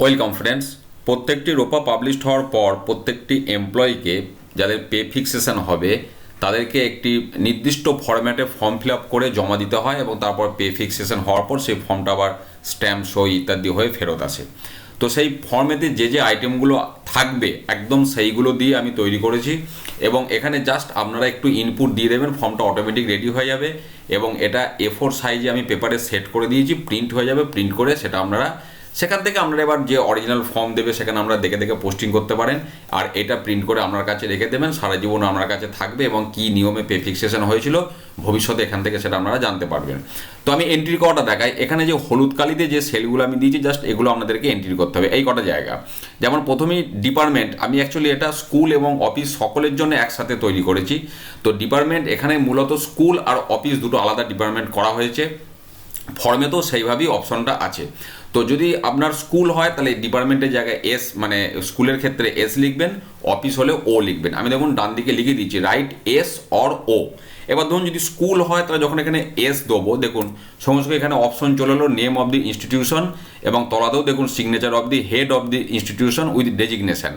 Welcome friends. প্রত্যেকটি রোপা published হওয়ার পর প্রত্যেকটি এমপ্লয়িকে যাদের পে ফিক্সেশন হবে তাদেরকে একটি নির্দিষ্ট ফরম্যাটে ফর্ম ফিল আপ করে জমা দিতে হয় এবং তারপর পে ফিক্সেশন হওয়ার পর সেই ফর্মটা আবার স্ট্যাম্প সই ইত্যাদি হয়ে ফেরত আসে। তো সেই ফর্মেতে যে যে আইটেমগুলো থাকবে একদম সেইগুলো দিয়ে আমি তৈরি করেছি এবং এখানে জাস্ট আপনারা একটু ইনপুট দিয়ে দেবেন, ফর্মটা অটোমেটিক রেডি হয়ে যাবে এবং এটা A4 সাইজে আমি পেপারে সেট করে দিয়েছি, প্রিন্ট হয়ে যাবে। প্রিন্ট করে সেটা আপনারা সেখান থেকে আপনারা এবার যে অরিজিনাল ফর্ম দেবে সেখানে আমরা দেখে দেখে পোস্টিং করতে পারেন। আর এটা প্রিন্ট করে আপনার কাছে রেখে দেবেন, সারা জীবন আপনার কাছে থাকবে এবং কি নিয়মে পে ফিক্সেশন হয়েছিল ভবিষ্যতে এখান থেকে সেটা আপনারা জানতে পারবেন। তো আমি এন্ট্রি করাটা দেখাই। এখানে যে হলুদ কালিতে যে সেলগুলো আমি দিয়েছি জাস্ট এগুলো আপনাদেরকে এন্ট্রি করতে হবে এই কটা জায়গা। যেমন প্রথমেই ডিপার্টমেন্ট, আমি অ্যাকচুয়ালি এটা স্কুল এবং অফিস সকলের জন্য একসাথে তৈরি করেছি। তো ডিপার্টমেন্ট এখানে মূলত স্কুল আর অফিস দুটো আলাদা ডিপার্টমেন্ট করা হয়েছে, ফর্মে তো সেইভাবেই অপশনটা আছে। তো যদি আপনার স্কুল হয় তাহলে ডিপার্টমেন্টের জায়গায় এস, মানে স্কুলের ক্ষেত্রে এস লিখবেন, অফিস হলে ও লিখবেন। আমি দেখুন ডান দিকে লিখে দিচ্ছি রাইট এস অর ও। এবার ধরুন যদি স্কুল হয় তাহলে যখন এখানে এস দেবো দেখুন সঙ্গে সঙ্গে এখানে অপশন চলে এলো নেম অফ দি ইনস্টিটিউশন এবং তলাতেও দেখুন signature of the head of the institution with designation.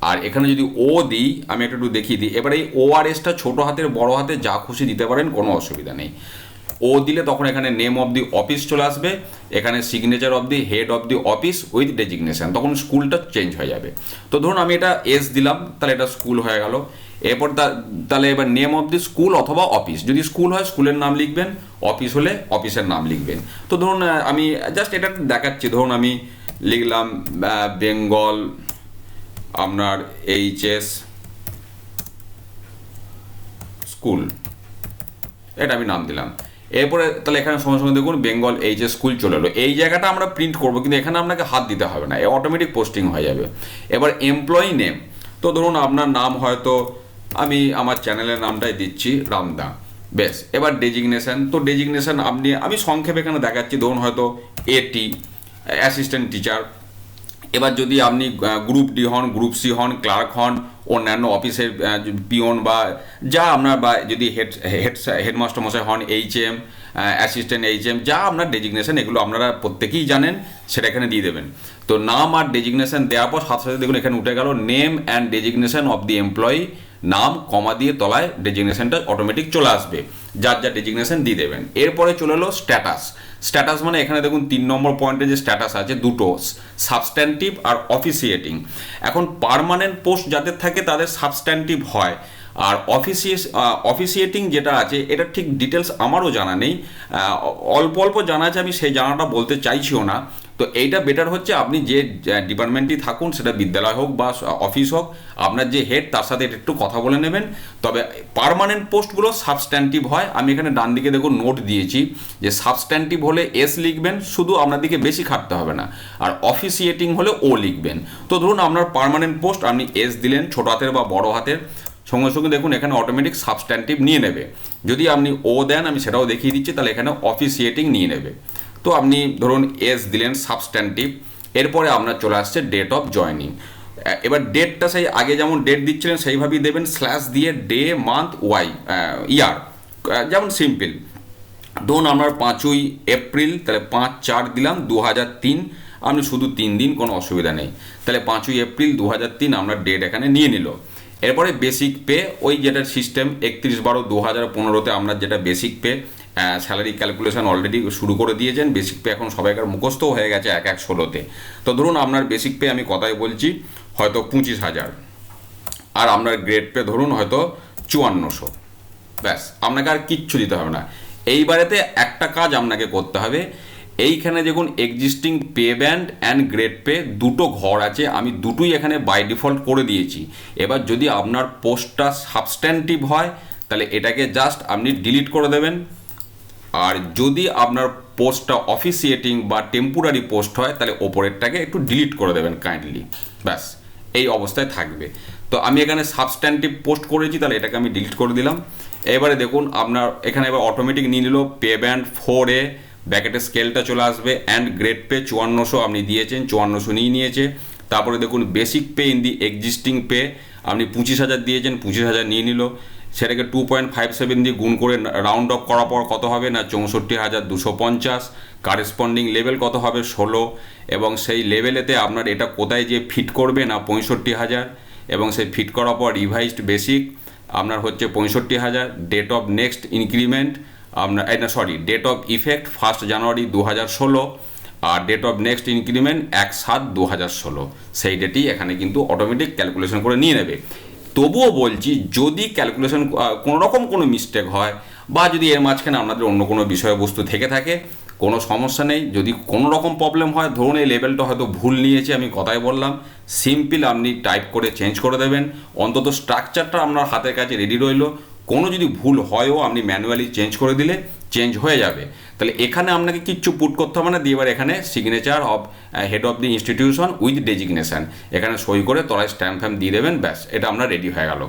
আর এখানে যদি ও দিই, আমি একটু দেখিয়ে দিই, এবার এই ও আর এসটা ছোটো হাতের বড় হাতে যা খুশি দিতে পারেন, কোনো অসুবিধা নেই। ও দিলে তখন এখানে নেম অফ দি অফিস চলে আসবে, এখানে signature of the head of the office with designation, তখন স্কুলটা চেঞ্জ হয়ে যাবে। তো ধরুন আমি এটা এস দিলাম, তাহলে এটা স্কুল হয়ে গেল। এরপর তাহলে এবার নেম অফ দি স্কুল অথবা অফিস, যদি স্কুল হয় স্কুলের নাম লিখবেন, অফিস হলে অফিসের নাম লিখবেন। তো ধরুন আমি জাস্ট এটা দেখাচ্ছি, ধরুন আমি লিখলাম বেঙ্গল আপনার HS স্কুল, এটা আমি নাম দিলাম। এরপরে তাহলে এখানে সঙ্গে সঙ্গে দেখুন বেঙ্গল HS স্কুল চলে এলো। এই জায়গাটা আমরা প্রিন্ট করবো কিন্তু এখানে আপনাকে হাত দিতে হবে না, অটোমেটিক পোস্টিং হয়ে যাবে। এবার এমপ্লয়ি নেম, তো ধরুন আপনার নাম হয়তো আমি আমার চ্যানেলের নামটাই দিচ্ছি রামদা, বেশ। এবার ডেজিগনেশন, তো ডেজিগনেশন আমি সংক্ষেপে এখানে দেখাচ্ছি, ধরুন হয়তো AT অ্যাসিস্ট্যান্ট টিচার। এবার যদি আপনি গ্রুপ D হন, গ্রুপ C হন, ক্লার্ক হন, অন্যান্য অফিসের পিওন বা যা আপনার, বা যদি হেডমাস্টার মশাই হন, HM অ্যাসিস্ট্যান্ট HM, যা আপনার ডেজিগনেশন এগুলো আপনারা প্রত্যেকেই জানেন, সেটা এখানে দিয়ে দেবেন। তো নাম আর ডেজিগনেশন দেওয়ার পর সাথে সাথে দেখুন এখানে উঠে গেল name and designation of the employee, নাম কমা দিয়ে তলায় ডেজিগনেশনটা অটোমেটিক চলে আসবে, যার যা ডেজিগনেশন দিয়ে দেবেন। এরপরে চলে এলো স্ট্যাটাস। স্ট্যাটাস মানে এখানে দেখুন 3 নম্বর পয়েন্টে যে স্ট্যাটাস আছে দুটো, সাবস্ট্যান্টিভ আর অফিসিয়েটিং। এখন পার্মানেন্ট পোস্ট যাদের থাকে তাদের সাবস্ট্যান্টিভ হয়, আর অফিসিয়েটিং যেটা আছে এটা ঠিক ডিটেলস আমারও জানা নেই, অল্প অল্প জানা আছে, আমি সেই জানাটা বলতে চাইছিও না। তো এইটা বেটার হচ্ছে আপনি যে ডিপার্টমেন্টই থাকুন, সেটা বিদ্যালয় হোক বা অফিস হোক, আপনার যে হেড তার সাথে একটু কথা বলে নেবেন। তবে পার্মানেন্ট পোস্টগুলো সাবস্ট্যান্টিভ হয়। আমি এখানে ডান দিকে দেখুন নোট দিয়েছি যে সাবস্ট্যান্টিভ হলে এস লিখবেন, শুধু আপনার দিকে বেশি খাটতে হবে না, আর অফিসিয়েটিং হলে ও লিখবেন। তো ধরুন আপনার পার্মানেন্ট পোস্ট আপনি এস দিলেন ছোটো হাতের বা বড় হাতের, সঙ্গে সঙ্গে দেখুন এখানে অটোমেটিক সাবস্ট্যান্টিভ নিয়ে নেবে। যদি আপনি ও দেন, আমি সেটাও দেখিয়ে দিচ্ছি, তাহলে এখানে অফিসিয়েটিং নিয়ে নেবে। তো আপনি ধরুন এস দিলেন সাবস্ট্যান্টিভ, এরপরে আপনার চলে আসছে ডেট অফ জয়নিং। এবার ডেটটা সেই আগে যেমন ডেট দিচ্ছিলেন সেইভাবেই দেবেন, স্ল্যাশ দিয়ে ডে মান্থ ইয়ার, যেমন সিম্পল। ধরুন আপনার 5ই এপ্রিল, তাহলে 5/4 দিলাম 2003, আপনি শুধু 3 দিন, কোনো অসুবিধা নেই। তাহলে 5ই এপ্রিল 2003 আপনার ডেট এখানে নিয়ে নিল। এরপরে বেসিক পে, ওই যেটা সিস্টেম 31/12/2015-তে আপনার যেটা basic pay, salary calculation already শুরু করে দিয়েছেন। বেসিক পে এখন সবাইকার মুখস্থ হয়ে গেছে 1/1/16-তে। তো ধরুন আপনার বেসিক পে আমি কথাই বলছি হয়তো 25,000, আর আপনার গ্রেড পে ধরুন হয়তো 5400, ব্যাস। আপনাকে আর কিচ্ছু দিতে হবে না। এইবারেতে একটা কাজ আপনাকে করতে হবে, এইখানে দেখুন existing pay band and grade pay দুটো ঘর আছে, আমি দুটোই এখানে বাই ডিফল্ট করে দিয়েছি। এবার যদি আপনার পোস্টটা সাবস্ট্যান্টিভ হয় তাহলে এটাকে জাস্ট আপনি ডিলিট করে দেবেন, আর যদি আপনার পোস্টটা অফিসিয়েটিং বা টেম্পোরারি পোস্ট হয় তাহলে ওপরেরটাকে একটু ডিলিট করে দেবেন কাইন্ডলি, ব্যাস। এই অবস্থায় থাকবে। তো আমি এখানে সাবস্ট্যান্টিভ পোস্ট করেছি, তাহলে এটাকে আমি ডিলিট করে দিলাম। এবারে দেখুন আপনার এখানে এবার অটোমেটিক নিয়ে নিল পে ব্যান্ড 4A, ব্যাকেটের স্কেলটা চলে আসবে, অ্যান্ড গ্রেড পে 5400 আপনি দিয়েছেন, 5400 নিয়ে নিয়েছে। তারপরে দেখুন basic pay in the existing pay, আপনি 25,000 দিয়েছেন, 25,000 নিয়ে নিল। সেটাকে 2.57 দিয়ে গুণ করে রাউন্ড অফ করার পর কত হবে না 64,250। কারেসপন্ডিং লেভেল কত হবে 16, এবং সেই লেভেলেতে আপনার এটা কোথায় যে ফিট করবে না 65,000, এবং সেই ফিট করার পর রিভাইজড বেসিক আপনার হচ্ছে 65,000। ডেট অফ নেক্সট ইনক্রিমেন্ট আপনার ডেট অফ ইফেক্ট 1 জানুয়ারি 2016, আর ডেট অফ নেক্সট ইনক্রিমেন্ট 1/7/2016, সেই ডেটেই এখানে কিন্তু অটোমেটিক ক্যালকুলেশন করে নিয়ে নেবে। তবুও বলছি যদি ক্যালকুলেশন কোনোরকম কোনো মিস্টেক হয় বা যদি এর মাঝখানে আপনাদের অন্য কোনো বিষয়বস্তু থেকে থাকে, কোনো সমস্যা নেই। যদি কোনো রকম প্রবলেম হয়, ধরুন এই লেভেলটা হয়তো ভুল নিয়েছে, আমি কথাই বললাম, সিম্পল আপনি টাইপ করে চেঞ্জ করে দেবেন। অন্তত স্ট্রাকচারটা আপনার হাতের কাছে রেডি রইল। কোনো যদি ভুল হয়ও আপনি ম্যানুয়ালি চেঞ্জ করে দিলে চেঞ্জ হয়ে যাবে। তাহলে এখানে আপনাকে কিচ্ছু পুট করতে হবে না, দিয়ে এবার এখানে signature of head of the institution with designation এখানে সই করে তলায় স্ট্যাম্প ফ্যাম্প দিয়ে দেবেন, ব্যাস এটা আপনার রেডি হয়ে গেল।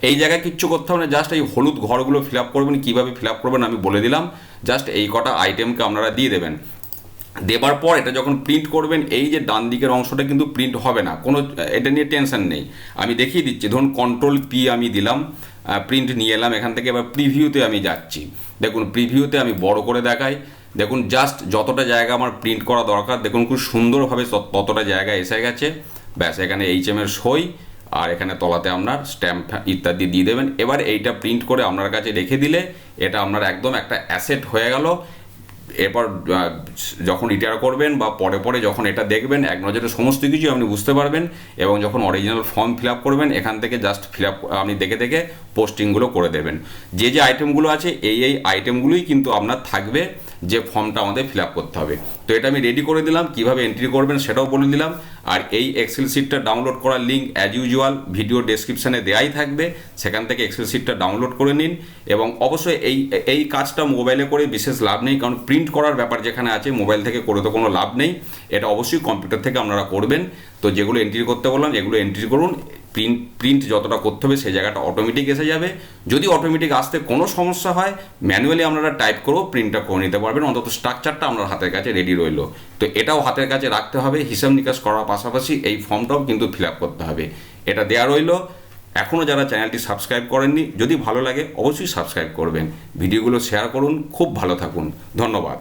এই জায়গায় কিচ্ছু করতে হবে না, জাস্ট এই হলুদ ঘরগুলো ফিল আপ করবেন। কীভাবে ফিল আপ করবেন আমি বলে দিলাম, জাস্ট এই কটা আইটেমকে আপনারা দিয়ে দেবেন। দেবার পর এটা যখন প্রিন্ট করবেন, এই যে ডান দিকের অংশটা কিন্তু প্রিন্ট হবে না, কোনো এটা নিয়ে টেনশন নেই। আমি দেখিয়ে দিচ্ছি, ধরুন Ctrl+P আমি দিলাম, প্রিন্ট নিয়ে এলাম এখান থেকে। এবার প্রিভিউতে আমি যাচ্ছি, দেখুন প্রিভিউতে আমি বড় করে দেখাই। দেখুন জাস্ট যতটা জায়গা আমার প্রিন্ট করা দরকার, দেখুন খুব সুন্দরভাবে ততটা জায়গা এসে গেছে। ব্যাস এখানে HM এর সই, আর এখানে তলাতে আপনার স্ট্যাম্প ইত্যাদি দিয়ে দেবেন। এবার এইটা প্রিন্ট করে আপনার কাছে রেখে দিলে এটা আপনার একদম একটা অ্যাসেট হয়ে গেল। এরপর যখন রিটায়ার করবেন বা পরে পরে যখন এটা দেখবেন, এক নজরে সমস্ত কিছু আপনি বুঝতে পারবেন। এবং যখন অরিজিনাল ফর্ম ফিল আপ করবেন, এখান থেকে জাস্ট ফিল আপ আপনি দেখে দেখে পোস্টিংগুলো করে দেবেন। যে যে আইটেমগুলো আছে এই আইটেমগুলোই কিন্তু আপনার থাকবে যে ফর্মটা আমাদের ফিল আপ করতে হবে। তো এটা আমি রেডি করে দিলাম, কীভাবে এন্ট্রি করবেন সেটাও বলে দিলাম। আর এই এক্সেল শিটটা ডাউনলোড করার লিঙ্ক অ্যাজ ইউজুয়াল ভিডিও ডেসক্রিপশানে দেওয়াই থাকবে, সেখান থেকে এক্সেল শিটটা ডাউনলোড করে নিন। এবং অবশ্যই এই কাজটা মোবাইলে করে বিশেষ লাভ নেই, কারণ প্রিন্ট করার ব্যাপার যেখানে আছে মোবাইল থেকে করে তো কোনো লাভ নেই। এটা অবশ্যই কম্পিউটার থেকে আপনারা করবেন। তো যেগুলো এন্ট্রি করতে বললাম এগুলো এন্ট্রি করুন। প্রিন্ট যতটা করতে হবে সেই জায়গাটা অটোমেটিক এসে যাবে। যদি অটোমেটিক আসতে কোনো সমস্যা হয়, ম্যানুয়ালি আপনারা টাইপ করেও প্রিন্টটা করে নিতে পারবেন। অন্তত স্ট্রাকচারটা আপনার হাতের কাছে রেডি রইল। তো এটাও হাতের কাছে রাখতে হবে, হিসাব নিকাশ করার পাশাপাশি এই ফর্মটাও কিন্তু ফিল আপ করতে হবে। এটা দেওয়া রইল। এখনও যারা চ্যানেলটি সাবস্ক্রাইব করেননি, যদি ভালো লাগে অবশ্যই সাবস্ক্রাইব করবেন, ভিডিওগুলো শেয়ার করুন। খুব ভালো থাকুন, ধন্যবাদ।